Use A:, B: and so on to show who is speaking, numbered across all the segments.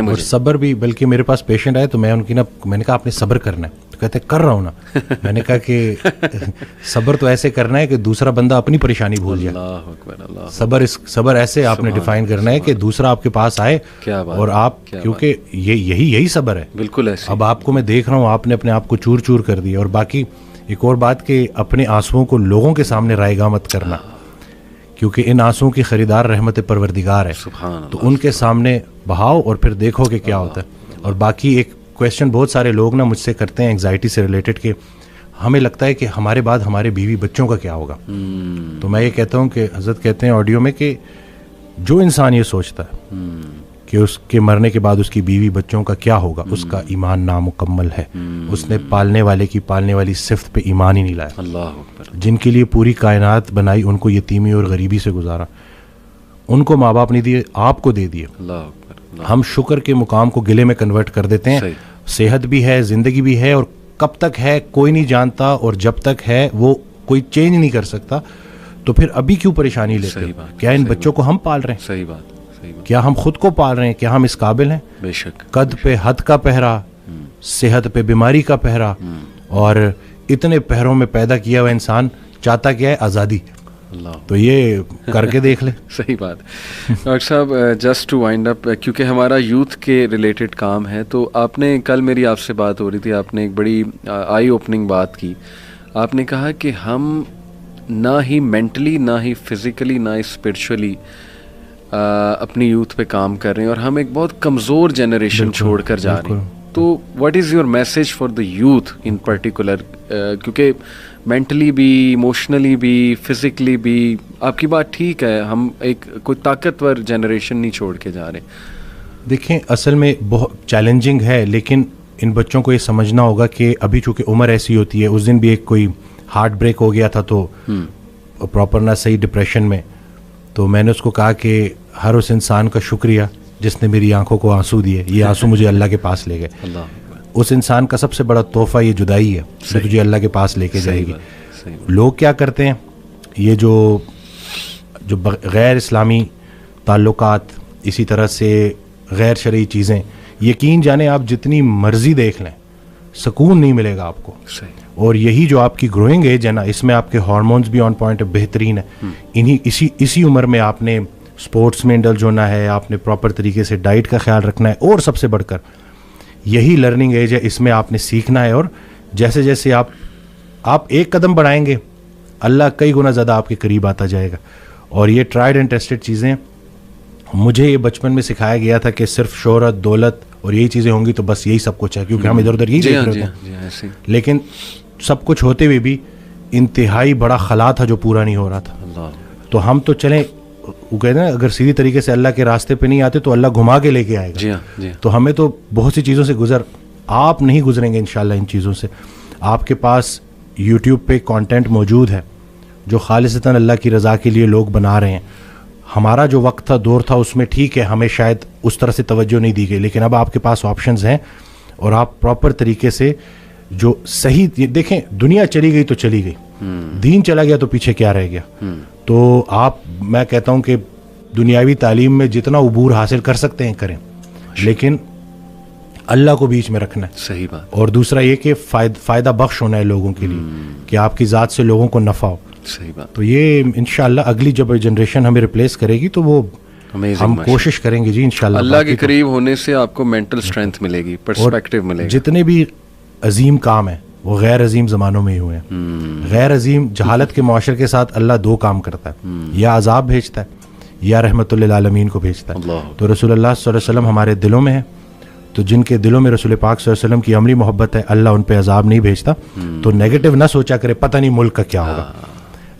A: اور صبر بھی. بلکہ میرے پاس پیشنٹ آئے تو میں ان کی میں نے کہا آپ نے صبر کرنا ہے, تو کہتے کر رہا ہوں نا. میں نے کہا کہ صبر تو ایسے کرنا ہے کہ دوسرا بندہ اپنی پریشانی بھول جائے. صبر ایسے آپ نے ڈیفائن کرنا ہے کہ دوسرا آپ کے پاس آئے اور آپ, کیونکہ یہی صبر ہے.
B: بالکل.
A: اب آپ کو میں دیکھ رہا ہوں آپ نے اپنے آپ کو چور چور کر دیا. اور باقی ایک اور بات کہ اپنے آنسوؤں کو لوگوں کے سامنے رائے گاہ مت کرنا, کیونکہ ان آنسوؤں کی خریدار رحمت پروردگار ہے. تو ان کے سامنے بہاؤ اور پھر دیکھو کہ کیا ہوتا ہے. اور باقی ایک کویسچن بہت سارے لوگ نا مجھ سے کرتے ہیں انگزائٹی سے ریلیٹڈ کہ ہمیں لگتا ہے کہ ہمارے بعد ہمارے بیوی بچوں کا کیا ہوگا. تو میں یہ کہتا ہوں کہ حضرت کہتے ہیں آڈیو میں کہ جو انسان یہ سوچتا ہے کہ اس کے مرنے کے بعد اس کی بیوی بچوں کا کیا ہوگا, اس کا ایمان نامکمل ہے. اس نے پالنے والی صفت پہ ایمان ہی نہیں لایا.
B: اللہ اکبر.
A: جن کے لیے پوری کائنات بنائی, ان کو یتیمی اور غریبی سے گزارا, ان کو ماں باپ نہیں دیے, آپ کو دے دیے.
B: اللہ اکبر.
A: ہم شکر کے مقام کو گلے میں کنورٹ کر دیتے ہیں. صحت بھی ہے, زندگی بھی ہے, اور کب تک ہے کوئی نہیں جانتا, اور جب تک ہے وہ کوئی چینج نہیں کر سکتا. تو پھر ابھی کیوں پریشانی لیتے ہیں؟ کیا ان بچوں کو ہم پال رہے ہیں؟
B: صحیح بات.
A: کیا ہم خود کو پال رہے ہیں؟ کیا ہم اس قابل ہیں؟
B: بے شک.
A: قد پہ حد کا پہرا, صحت پہ بیماری کا پہرا, اور اتنے پہروں میں پیدا کیا ہوا انسان چاہتا کیا ہے؟ آزادی. تو یہ کر کے دیکھ لیں.
B: صحیح بات. ڈاکٹر صاحب جسٹ ٹو وائنڈ اپ, کیونکہ ہمارا یوتھ کے ریلیٹڈ کام ہے, تو آپ نے کل میری آپ سے بات ہو رہی تھی, آپ نے ایک بڑی آئی اوپننگ بات کی. آپ نے کہا کہ ہم نہ ہی مینٹلی, نہ ہی فزیکلی, نہ ہی اسپرچولی اپنی یوتھ پہ کام کر رہے ہیں, اور ہم ایک بہت کمزور جنریشن چھوڑ کر جا رہے ہیں. تو what is your message for the youth in particular, کیونکہ مینٹلی بھی, ایموشنلی بھی, فزیکلی بھی, آپ کی بات ٹھیک ہے, ہم ایک کوئی طاقتور جنریشن نہیں چھوڑ کے جا رہے.
A: دیکھیں اصل میں بہت چیلنجنگ ہے, لیکن ان بچوں کو یہ سمجھنا ہوگا کہ ابھی چونکہ عمر ایسی ہوتی ہے. اس دن بھی ایک کوئی ہارٹ بریک ہو گیا تھا تو پراپر نہ صحیح ڈپریشن میں, تو میں نے اس کو کہا کہ ہر اس انسان کا شکریہ جس نے میری آنکھوں کو آنسو دیے. یہ آنسو مجھے اللہ کے پاس لے گئے. اس انسان کا سب سے بڑا تحفہ یہ جدائی ہے جو تجھے اللہ کے پاس لے کے جائے گی. لوگ کیا کرتے ہیں, یہ جو غیر اسلامی تعلقات, اسی طرح سے غیر شرعی چیزیں, یقین جانیں آپ جتنی مرضی دیکھ لیں سکون نہیں ملے گا آپ کو. اور یہی جو آپ کی گروئنگ ایج ہے نا, اس میں آپ کے ہارمونز بھی آن پوائنٹ بہترین ہے. اسی عمر میں آپ نے اسپورٹس میں انڈلج ہونا ہے, آپ نے پراپر طریقے سے ڈائٹ کا خیال رکھنا ہے, اور سب سے بڑھ کر یہی لرننگ ایج ہے, اس میں آپ نے سیکھنا ہے. اور جیسے جیسے آپ ایک قدم بڑھائیں گے, اللہ کئی گنا زیادہ آپ کے قریب آتا جائے گا. اور یہ ٹرائیڈ اینڈ ٹیسٹڈ چیزیں, مجھے یہ بچپن میں سکھایا گیا تھا کہ صرف شہرت, دولت اور یہی چیزیں ہوں گی تو بس یہی سب کچھ ہے, کیونکہ ہم ادھر ادھر یہی دیکھ رہے تھے. لیکن سب کچھ ہوتے ہوئے بھی انتہائی بڑا خلا تھا جو پورا نہیں ہو رہا تھا. تو ہم تو چلیں, وہ کہتے ہیں اگر سیدھی طریقے سے اللہ کے راستے پہ نہیں آتے تو اللہ گھما کے لے کے آئے گا. تو ہمیں تو بہت سی چیزوں سے آپ نہیں گزریں گے انشاءاللہ ان چیزوں سے. آپ کے پاس یوٹیوب پہ کانٹینٹ موجود ہے جو خالصتاً اللہ کی رضا کے لیے لوگ بنا رہے ہیں. ہمارا جو وقت تھا, دور تھا, اس میں ٹھیک ہے ہمیں شاید اس طرح سے توجہ نہیں دی گئی, لیکن اب آپ کے پاس آپشنز ہیں, اور آپ پراپر طریقے سے جو صحیح, دیکھیں دنیا چلی گئی تو چلی گئی, دین چلا گیا تو پیچھے کیا رہ گیا. تو میں کہتا ہوں کہ دنیاوی تعلیم میں جتنا عبور حاصل کر سکتے ہیں کریں, لیکن اللہ کو بیچ میں رکھنا ہے.
B: صحیح بات. اور
A: دوسرا یہ کہ فائدہ بخش ہونا ہے لوگوں کے لیے, کہ آپ کی ذات سے لوگوں کو نفع ہو.
B: صحیح بات.
A: تو یہ انشاءاللہ اگلی جب جنریشن ہمیں ریپلیس کرے گی تو وہ ہم کوشش کریں گے جی انشاءاللہ.
B: اللہ کے قریب ہونے سے آپ کو مینٹل اسٹرینتھ ملے گی, پرسپیکٹیو ملے گا.
A: جتنے بھی عظیم کام ہیں وہ غیر عظیم زمانوں میں ہی ہوئے ہیں. غیر عظیم جہالت کے معاشرے کے ساتھ اللہ دو کام کرتا ہے, یا عذاب بھیجتا ہے یا رحمت للعالمین کو بھیجتا ہے. تو رسول اللہ صلی اللہ علیہ وسلم ہمارے دلوں میں ہے, تو جن کے دلوں میں رسول پاک صلی اللہ علیہ وسلم کی عملی محبت ہے, اللہ ان پہ عذاب نہیں بھیجتا. تو نیگیٹو نہ سوچا کرے پتہ نہیں ملک کا کیا ہوگا,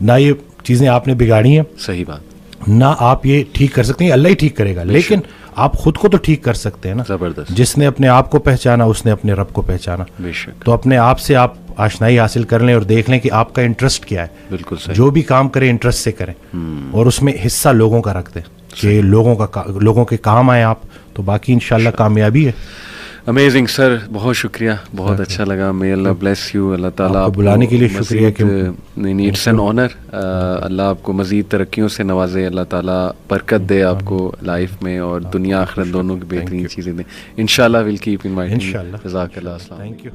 A: نہ یہ چیزیں آپ نے بگاڑی ہیں.
B: صحیح بات.
A: نہ آپ یہ ٹھیک کر سکتے ہیں, اللہ ہی ٹھیک کرے گا, لیکن آپ خود کو تو ٹھیک کر سکتے ہیں نا.
B: زبردست.
A: جس نے اپنے آپ کو پہچانا اس نے اپنے رب کو پہچانا. تو اپنے آپ سے آپ آشنائی حاصل کر لیں اور دیکھ لیں کہ آپ کا انٹرسٹ کیا ہے.
B: بالکل صحیح.
A: جو بھی کام کریں انٹرسٹ سے کریں, اور اس میں حصہ لوگوں کا رکھ دیں کہ لوگوں کے کام آئیں آپ, تو باقی انشاءاللہ کامیابی ہے.
B: امیزنگ سر, بہت شکریہ, بہت اچھا لگا. may Allah bless you, اللہ تعالیٰ
A: آپ کو بلانے کے لیے شکریہ کہ
B: نہیں, اٹس این آنر. اللہ آپ کو مزید ترقیوں سے نوازے, اللہ تعالیٰ برکت دے آپ کو لائف میں, اور دنیا آخرت دونوں کی بہترین چیزیں دیں انشاءاللہ. Will keep inviting. جزاک اللہ. السلام.
A: Thank you.